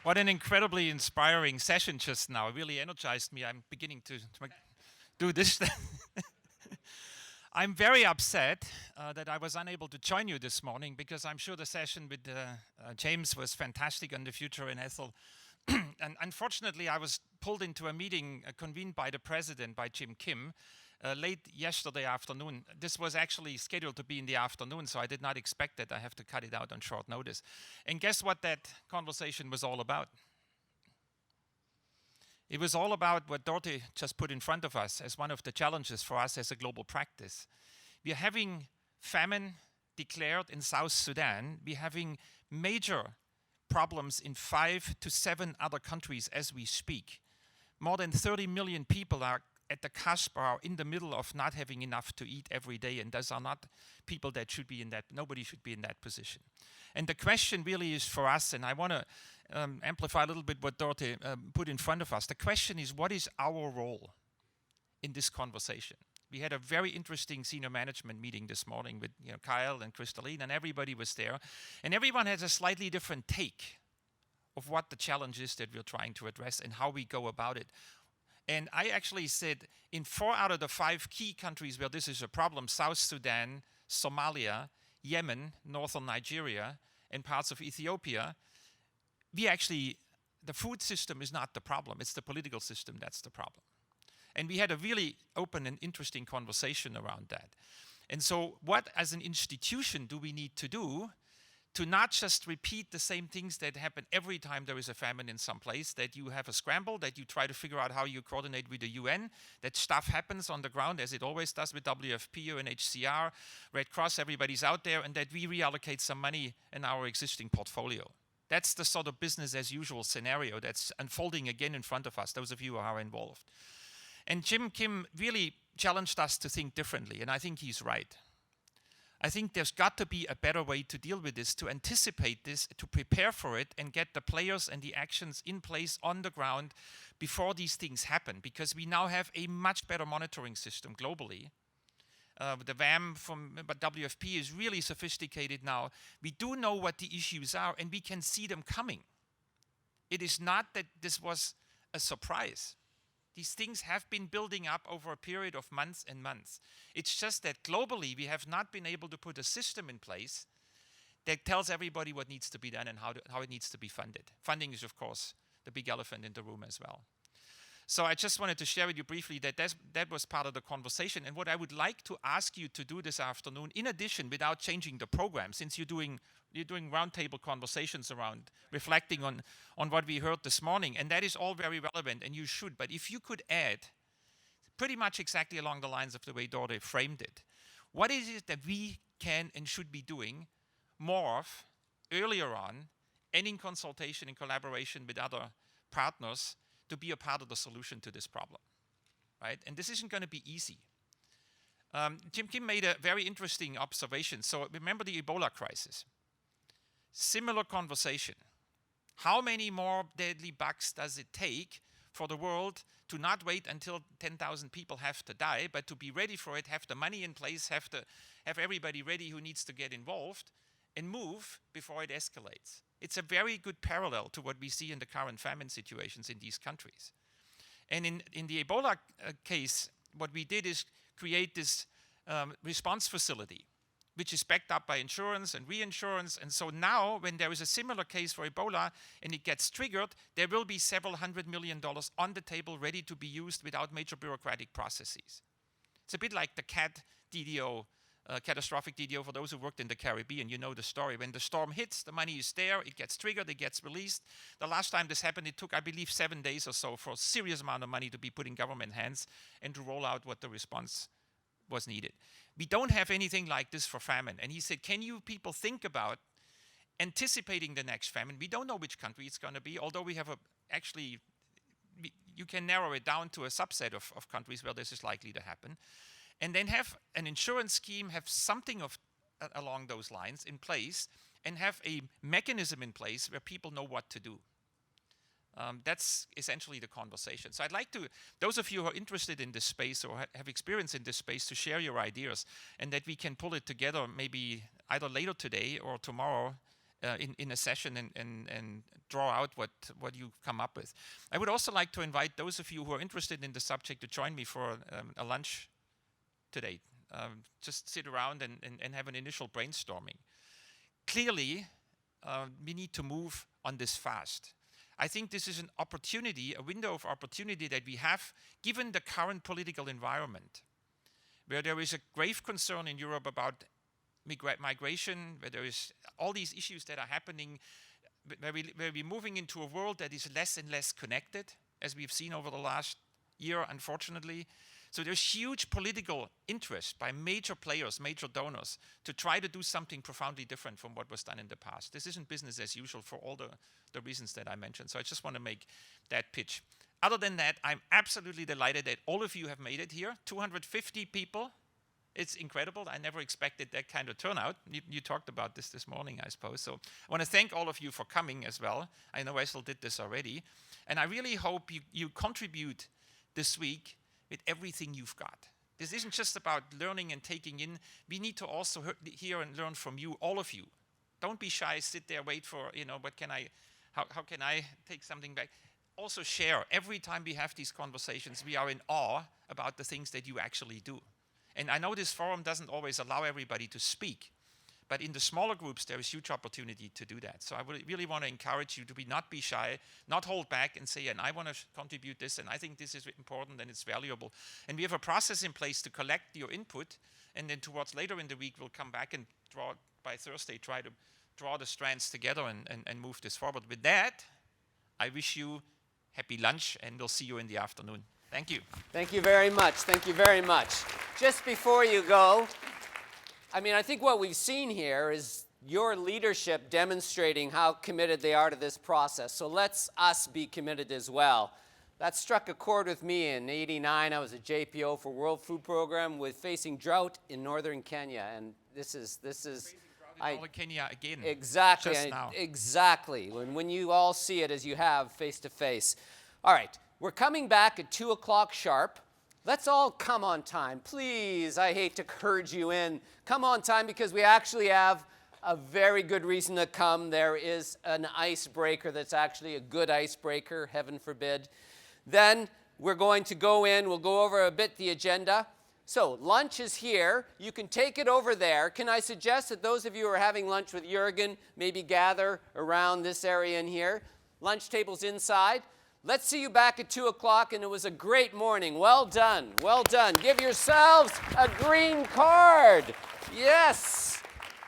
What an incredibly inspiring session just now. It really energized me. I'm beginning to do this. I'm very upset that I was unable to join you this morning because I'm sure the session with James was fantastic on the future in Ethel. And unfortunately, I was pulled into a meeting convened by the president, by Jim Kim, late yesterday afternoon. This was actually scheduled to be in the afternoon, so I did not expect that. I have to cut it out on short notice. And guess what that conversation was all about? It was all about what Dorothy just put in front of us as one of the challenges for us as a global practice. We are having famine declared in South Sudan. We're having major problems in 5 to 7 other countries as we speak. More than 30 million people are at the cusp, are in the middle of not having enough to eat every day, and those are not people that should be in that, nobody should be in that position. And the question really is for us, and I want to amplify a little bit what Dorothy put in front of us. The question is, what is our role in this conversation? We had a very interesting senior management meeting this morning with Kyle and Crystalline, and everybody was there. And everyone has a slightly different take of what the challenge is that we're trying to address and how we go about it. And I actually said in 4 out of the 5 key countries where this is a problem, South Sudan, Somalia, Yemen, northern Nigeria, and parts of Ethiopia, the food system is not the problem, it's the political system that's the problem. And we had a really open and interesting conversation around that. And so what, as an institution, do we need to do to not just repeat the same things that happen every time there is a famine in some place, that you have a scramble, that you try to figure out how you coordinate with the UN, that stuff happens on the ground as it always does with WFP, UNHCR, Red Cross, everybody's out there, and that we reallocate some money in our existing portfolio. That's the sort of business as usual scenario that's unfolding again in front of us, those of you who are involved. And Jim Kim really challenged us to think differently, and I think he's right. I think there's got to be a better way to deal with this, to anticipate this, to prepare for it, and get the players and the actions in place on the ground before these things happen, because we now have a much better monitoring system globally. The VAM from WFP is really sophisticated now. We do know what the issues are, and we can see them coming. It is not that this was a surprise. These things have been building up over a period of months and months. It's just that globally we have not been able to put a system in place that tells everybody what needs to be done and how it needs to be funded. Funding is, of course, the big elephant in the room as well. So I just wanted to share with you briefly that that was part of the conversation. And what I would like to ask you to do this afternoon, in addition, without changing the program, since you're doing roundtable conversations around reflecting on what we heard this morning, and that is all very relevant, and you should. But if you could add, pretty much exactly along the lines of the way Dorothy framed it, what is it that we can and should be doing more of earlier on, and in consultation and collaboration with other partners, to be a part of the solution to this problem, right? And this isn't going to be easy. Jim Kim made a very interesting observation. So remember the Ebola crisis. Similar conversation. How many more deadly bugs does it take for the world to not wait until 10,000 people have to die, but to be ready for it, have the money in place, have everybody ready who needs to get involved, and move before it escalates? It's a very good parallel to what we see in the current famine situations in these countries. And in the Ebola case, what we did is create this response facility, which is backed up by insurance and reinsurance. And so now, when there is a similar case for Ebola and it gets triggered, there will be several $100 million on the table ready to be used without major bureaucratic processes. It's a bit like the CAT DDO, catastrophic DDO, for those who worked in the Caribbean, you know the story. When the storm hits, the money is there, it gets triggered, it gets released. The last time this happened, it took, I believe, 7 days or so for a serious amount of money to be put in government hands and to roll out what the response was needed. We don't have anything like this for famine. And he said, can you people think about anticipating the next famine? We don't know which country it's going to be, although we have you can narrow it down to a subset of countries where this is likely to happen. And then have an insurance scheme, have something along those lines in place, and have a mechanism in place where people know what to do. That's essentially the conversation. So I'd like to, those of you who are interested in this space or have experience in this space, to share your ideas, and that we can pull it together maybe either later today or tomorrow in a session and draw out what you come up with. I would also like to invite those of you who are interested in the subject to join me for a lunch today. Just sit around and have an initial brainstorming. Clearly, we need to move on this fast. I think this is an opportunity, a window of opportunity that we have given the current political environment, where there is a grave concern in Europe about migration, where there is all these issues that are happening, where we're moving into a world that is less and less connected, as we've seen over the last year, unfortunately. So there's huge political interest by major players, major donors, to try to do something profoundly different from what was done in the past. This isn't business as usual for all the reasons that I mentioned. So I just want to make that pitch. Other than that, I'm absolutely delighted that all of you have made it here. 250 people. It's incredible. I never expected that kind of turnout. You talked about this morning, I suppose. So I want to thank all of you for coming as well. I know Wessel did this already. And I really hope you contribute this week with everything you've got. This isn't just about learning and taking in. We need to also hear and learn from you, all of you. Don't be shy, sit there, wait for, how can I take something back? Also share. Every time we have these conversations, we are in awe about the things that you actually do. And I know this forum doesn't always allow everybody to speak, but in the smaller groups, there is huge opportunity to do that. So I really want to encourage you to not be shy, not hold back and say, and I want to contribute this, and I think this is important and it's valuable. And we have a process in place to collect your input, and then towards later in the week, we'll come back and by Thursday, try to draw the strands together and move this forward. With that, I wish you happy lunch, and we'll see you in the afternoon. Thank you. Thank you very much. Thank you very much. Just before you go, I think what we've seen here is your leadership demonstrating how committed they are to this process. So let's us be committed as well. That struck a chord with me in '89. I was a JPO for World Food Program with facing drought in northern Kenya, and this is Kenya again. Exactly. Just now. Exactly. When you all see it as you have face to face. All right. We're coming back at 2 o'clock sharp. Let's all come on time. Please, I hate to urge you in. Come on time, because we actually have a very good reason to come. There is an icebreaker that's actually a good icebreaker, heaven forbid. Then we're going to go in. We'll go over a bit the agenda. So lunch is here. You can take it over there. Can I suggest that those of you who are having lunch with Jürgen maybe gather around this area in here? Lunch table's inside. Let's see you back at 2 o'clock, and it was a great morning. Well done. Well done. Give yourselves a green card. Yes.